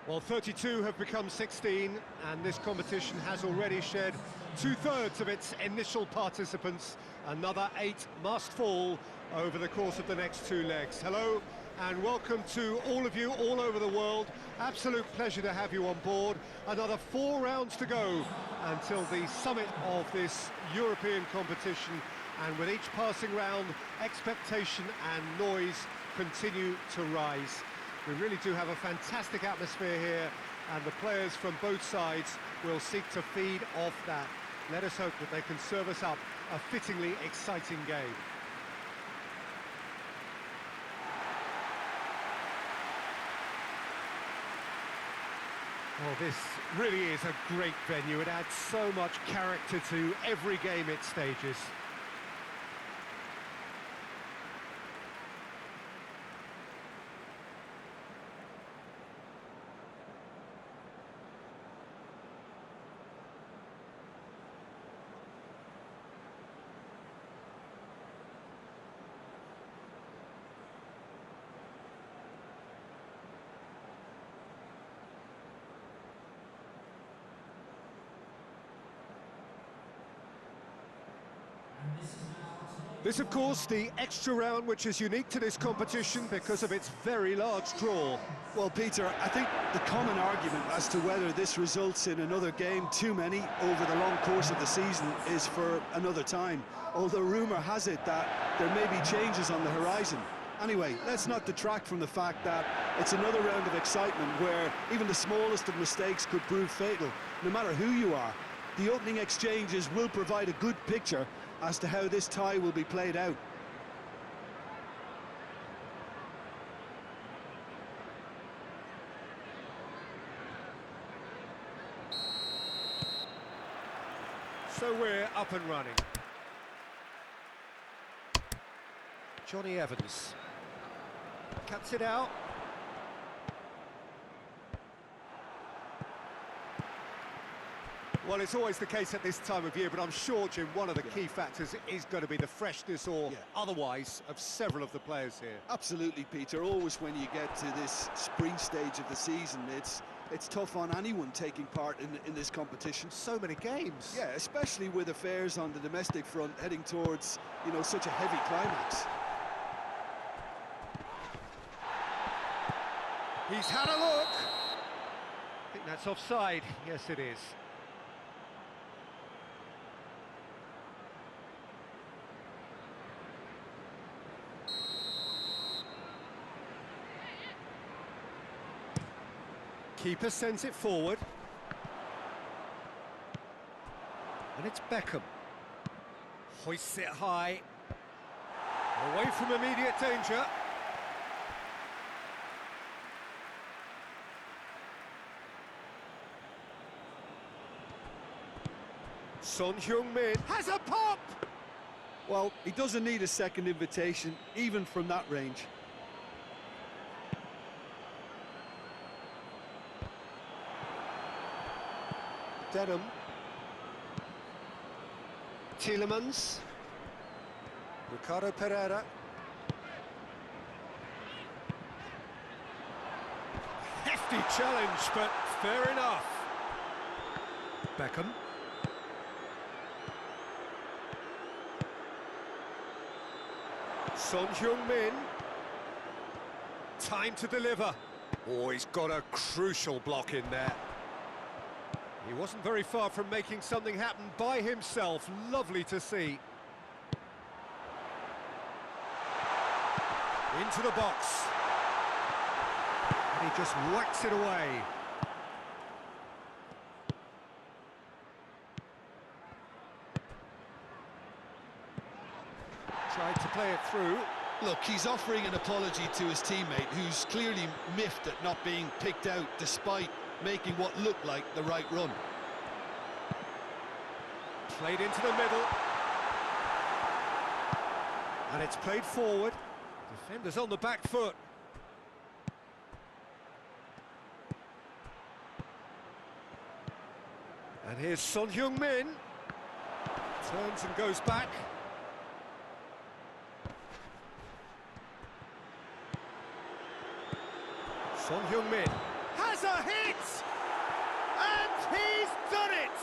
Well, 32 have become 16, and this competition has already shed two-thirds of its initial participants. Another 8 must fall over the course of the next 2 legs. Hello, and welcome to all of you all over the world. Absolute pleasure to have you on board. Another 4 rounds to go until the summit of this European competition, and with each passing round, expectation and noise continue to rise. We really do have a fantastic atmosphere here, and the players from both sides will seek to feed off that. Let us hope that they can serve us up a fittingly exciting game. Well, this really is a great venue. It adds so much character to every game it stages. This, of course, the extra round, which is unique to this competition because of its very large draw. Well, Peter, I think the common argument as to whether this results in another game, too many, over the long course of the season is for another time. Although rumour has it that there may be changes on the horizon. Anyway, let's not detract from the fact that it's another round of excitement where even the smallest of mistakes could prove fatal, no matter who you are. The opening exchanges will provide a good picture as to how this tie will be played out. So we're up and running. Johnny Evans cuts it out. Well, it's always the case at this time of year, but I'm sure, Jim, one of the key factors is going to be the freshness or otherwise of several of the players here. Absolutely, Peter. Always when you get to this spring stage of the season, it's tough on anyone taking part in this competition. So many games. Yeah, especially with affairs on the domestic front heading towards, such a heavy climax. He's had a look. I think that's offside. Yes, it is. Keeper sends it forward. And it's Beckham. Hoists it high. Away from immediate danger. Son Heung-min has a pop! Well, he doesn't need a second invitation, even from that range. Denham. Tielemans. Ricardo Pereira. Hefty challenge, but fair enough. Beckham. Son Heung-min. Time to deliver. Oh, he's got a crucial block in there. He wasn't very far from making something happen by himself. Lovely to see. Into the box. And he just whacks it away. Tried to play it through. Look, he's offering an apology to his teammate, who's clearly miffed at not being picked out despite making what looked like the right run. Played into the middle. And it's played forward. Defenders on the back foot. And here's Son Heung-min. Turns and goes back. Son Heung-min. has a hit! And he's done it!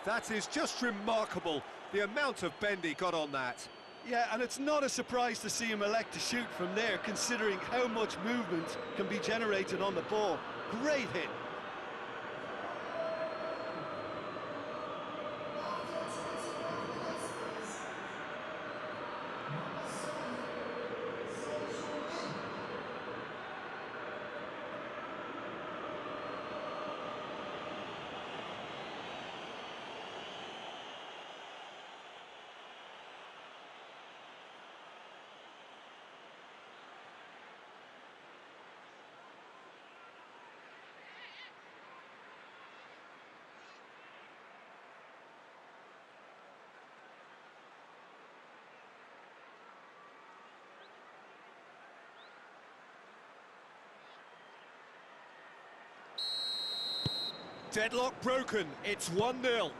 That is just remarkable, the amount of bend he got on that. Yeah, and it's not a surprise to see him elect to shoot from there, considering how much movement can be generated on the ball. Great hit. Deadlock broken, it's 1-0.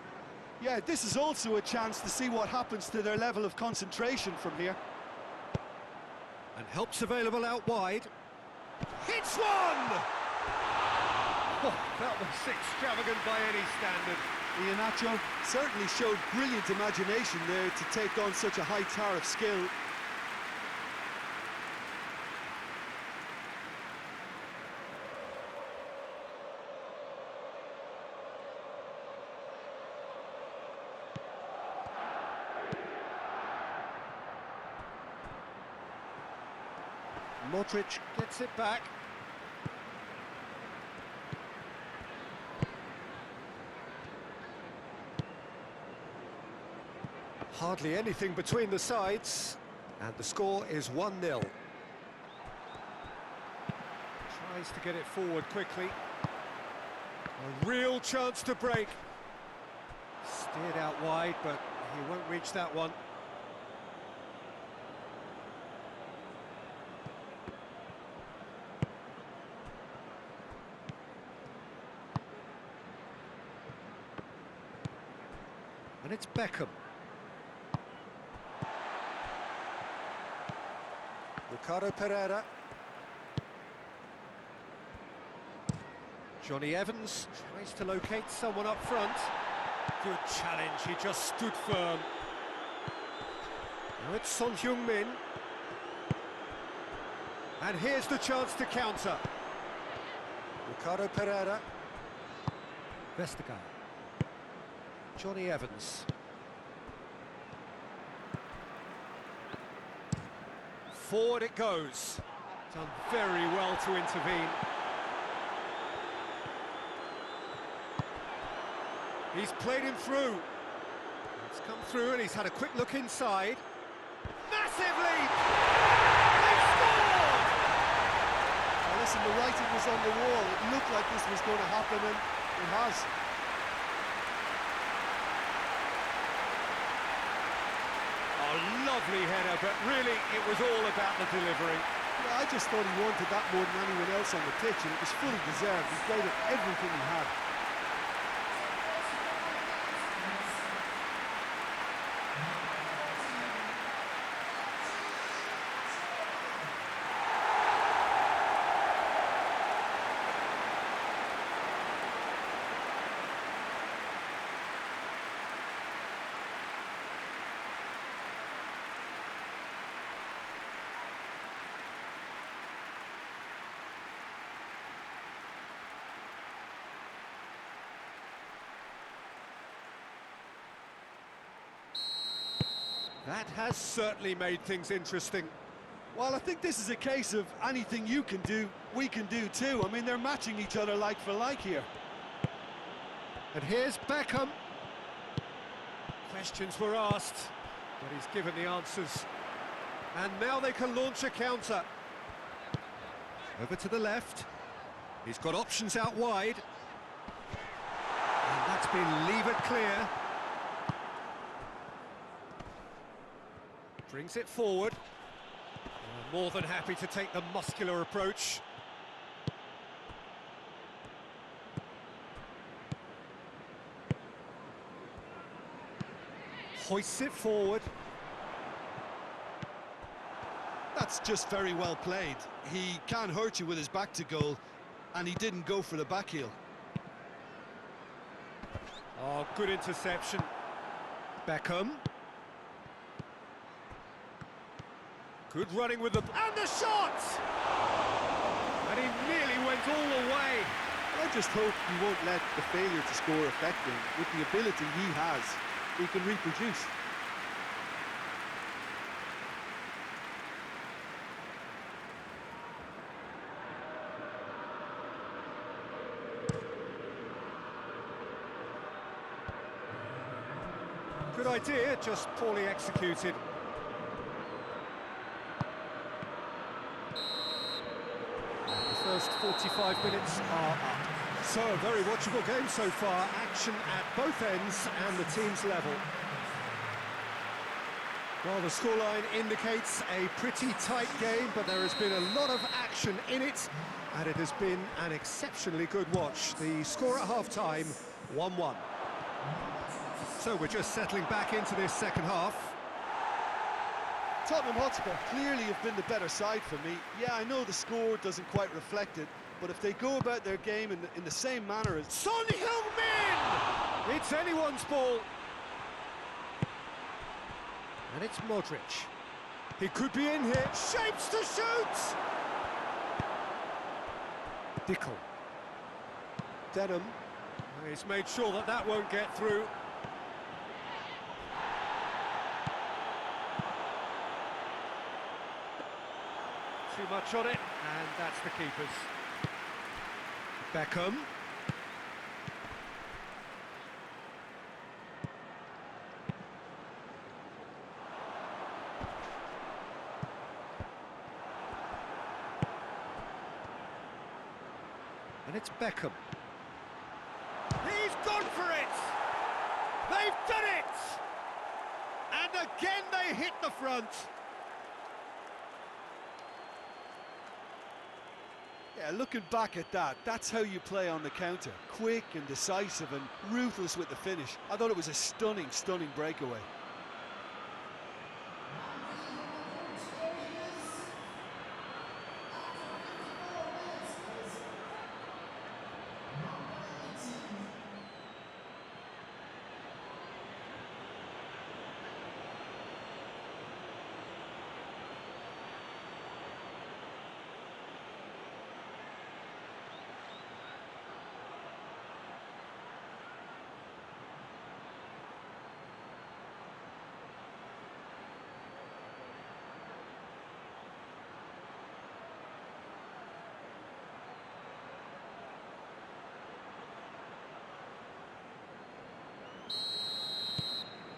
Yeah, this is also a chance to see what happens to their level of concentration from here. And help's available out wide. Hits one! Oh, that was extravagant by any standard. Iheanacho certainly showed brilliant imagination there to take on such a high tower of skill. Modric gets it back. Hardly anything between the sides, and the score is 1-0. Tries to get it forward quickly. A real chance to break. Steered out wide, but he won't reach that one. And it's Beckham. Ricardo Pereira. Johnny Evans tries to locate someone up front. Good challenge, he just stood firm. Now it's Son Heung-min. And here's the chance to counter. Ricardo Pereira. Vestergaard. Johnny Evans. Forward it goes. Done very well to intervene. He's played him through. It's come through and he's had a quick look inside. Massive lead! They've scored! Well, listen, the writing was on the wall. It looked like this was going to happen, and it has. Lovely header, but really it was all about the delivery. Yeah, I just thought he wanted that more than anyone else on the pitch, and it was fully deserved. He played at everything he had. That has certainly made things interesting. Well, I think this is a case of anything you can do, we can do too. I mean, they're matching each other like for like here. And here's Beckham. Questions were asked, but he's given the answers. And now they can launch a counter. Over to the left. He's got options out wide. And that's been levered clear. Brings it forward. More than happy to take the muscular approach. Hoists it forward. That's just very well played. He can't hurt you with his back to goal, and he didn't go for the back heel. Oh, good interception. Beckham. Good running with the... And the shot! And he nearly went all the way. I just hope he won't let the failure to score affect him. With the ability he has, he can reproduce. Good idea, just poorly executed. And the first 45 minutes are up. So, a very watchable game so far. Action at both ends and the team's level. Well, the scoreline indicates a pretty tight game, but there has been a lot of action in it, and it has been an exceptionally good watch. The score at half-time, 1-1. So we're just settling back into this second half. Tottenham Hotspur clearly have been the better side for me. Yeah, I know the score doesn't quite reflect it, but if they go about their game in the same manner as... Son Heung-min! It's anyone's ball. And it's Modric. He could be in here. Shapes to shoot! Dickel. Denham. He's made sure that that won't get through. Too much on it, and that's the keeper's. Beckham. And it's Beckham. He's gone for it! They've done it! And again they hit the front. Yeah, looking back at that, that's how you play on the counter. Quick and decisive and ruthless with the finish. I thought it was a stunning, stunning breakaway.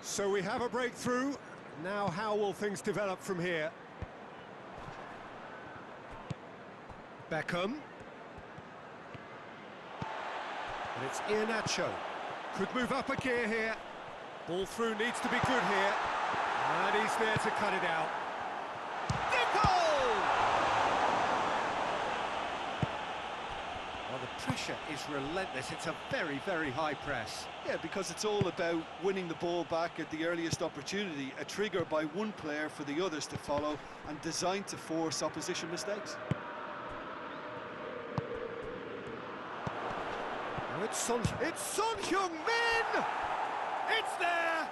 So we have a breakthrough. Now how will things develop from here? Beckham. And it's Iheanacho. Could move up a gear here. Ball through needs to be good here. And he's there to cut it out. Well, the pressure is relentless. It's a very, very high press. Yeah, because it's all about winning the ball back at the earliest opportunity, a trigger by one player for the others to follow and designed to force opposition mistakes. Oh, it's Son Heung-min! It's there!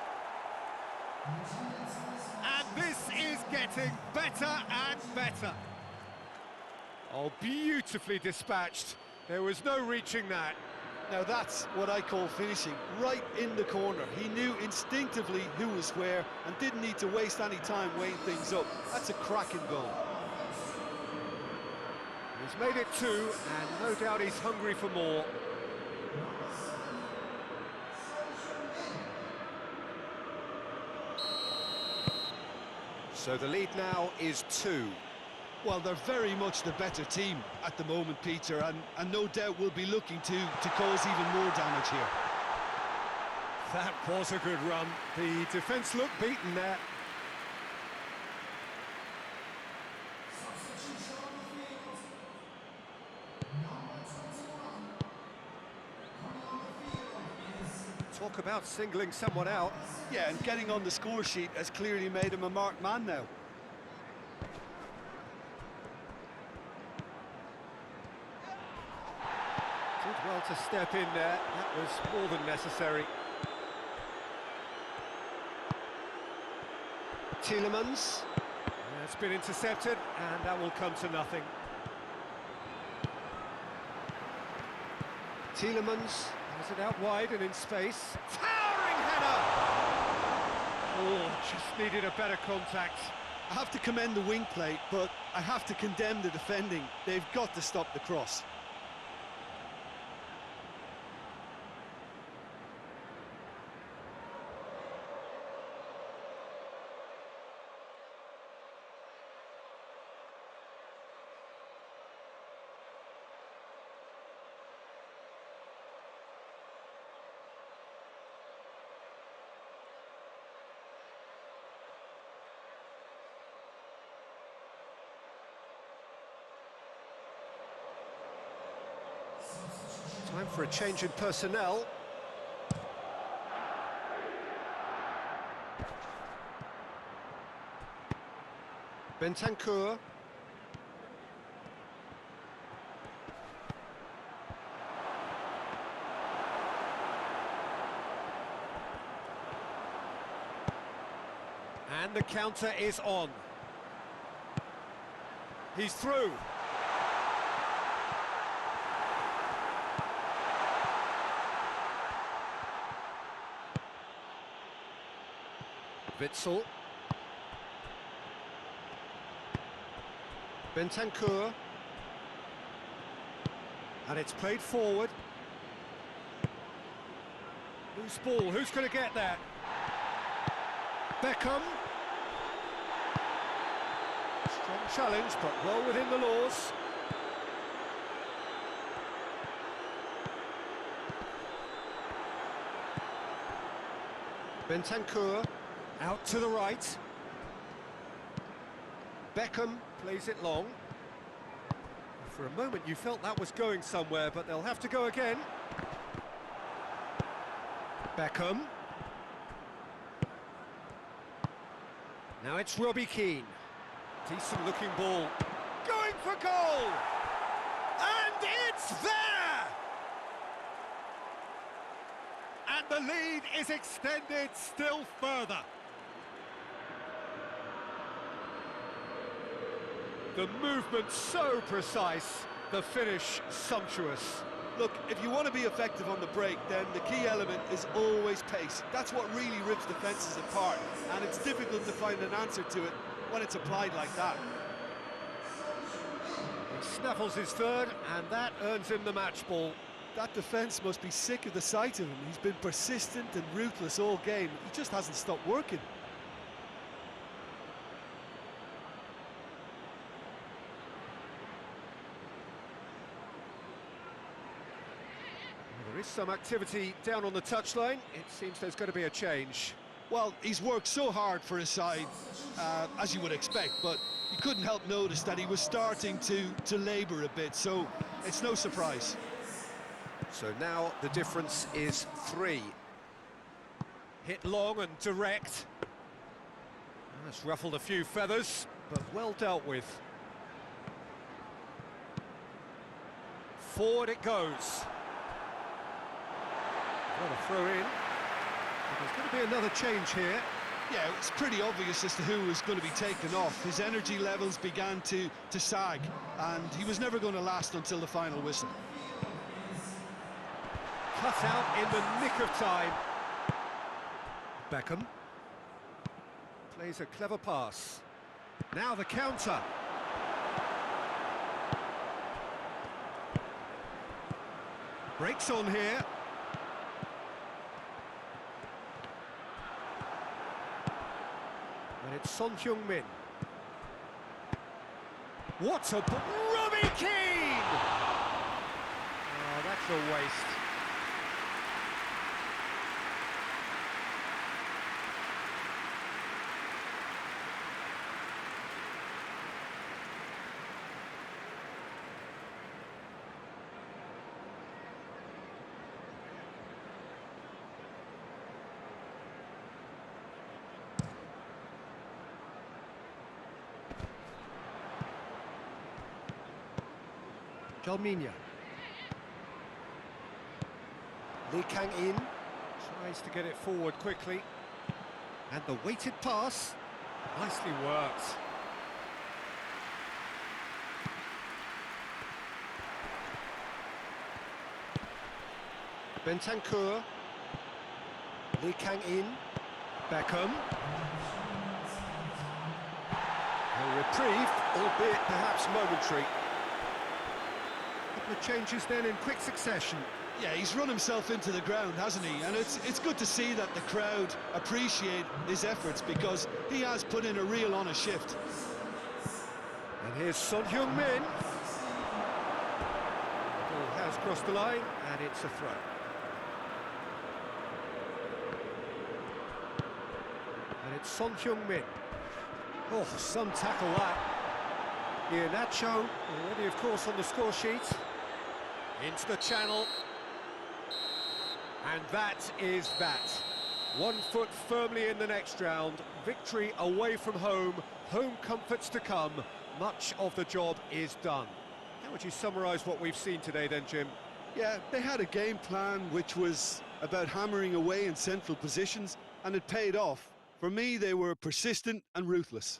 And this is getting better and better. Oh, beautifully dispatched. There was no reaching that. Now that's what I call finishing, right in the corner. He knew instinctively who was where and didn't need to waste any time weighing things up. That's a cracking goal. He's made it 2, and no doubt he's hungry for more. So the lead now is 2. Well, they're very much the better team at the moment, Peter, and no doubt will be looking to cause even more damage here. That was a good run. The defence looked beaten there. Talk about singling someone out. Yeah, and getting on the score sheet has clearly made him a marked man now. well to step in there. That was more than necessary. Tielemans. It's been intercepted, and that will come to nothing. Tielemans has it out wide and in space. Towering header! Oh, just needed a better contact. I have to commend the wing play, but I have to condemn the defending. They've got to stop the cross. Time for a change in personnel. Bentancur. And the counter is on. He's through. Witsel. Bentancur. And it's played forward. Loose ball, who's going to get that? Beckham. Strong challenge, but well within the laws. Bentancur. Out to the right. Beckham plays it long. For a moment you felt that was going somewhere, but they'll have to go again. Beckham. Now it's Robbie Keane. Decent looking ball. Going for goal! And it's there! And the lead is extended still further. The movement so precise, the finish sumptuous. Look, if you want to be effective on the break, then the key element is always pace. That's what really rips defences apart, and it's difficult to find an answer to it when it's applied like that. He snaffles his third, and that earns him the match ball. That defence must be sick of the sight of him. He's been persistent and ruthless all game. He just hasn't stopped working. There is some activity down on the touchline. It seems there's going to be a change. Well, he's worked so hard for his side, as you would expect, but you couldn't help notice that he was starting to labour a bit, so it's no surprise. So now the difference is 3. Hit long and direct. That's ruffled a few feathers, but well dealt with. Forward it goes. Well, a throw in. There's going to be another change here. Yeah, it's pretty obvious as to who was going to be taken off. His energy levels began to sag, and he was never going to last until the final whistle. Cut out in the nick of time. Beckham plays a clever pass. Now the counter. Breaks on here. And it's Son Heung-min. What a... Robbie Keane! Oh, that's a waste. Jalminia. Lee Kang-in tries to get it forward quickly. And the weighted pass, nicely worked. Bentancur. Lee Kang-in. Beckham. A reprieve, albeit perhaps momentary. Couple of changes then in quick succession. Yeah, he's run himself into the ground, hasn't he? And it's good to see that the crowd appreciate his efforts, because he has put in a real honest shift. And here's Son Heung-min. Ball has crossed the line, and it's a throw. And it's Son Heung-min. Oh, some tackle that. Iheanacho, already of course on the score sheet. Into the channel. And that is that. 1 foot firmly in the next round. Victory away from home. Home comforts to come. Much of the job is done. How would you summarise what we've seen today then, Jim? Yeah, they had a game plan which was about hammering away in central positions, and it paid off. For me, they were persistent and ruthless.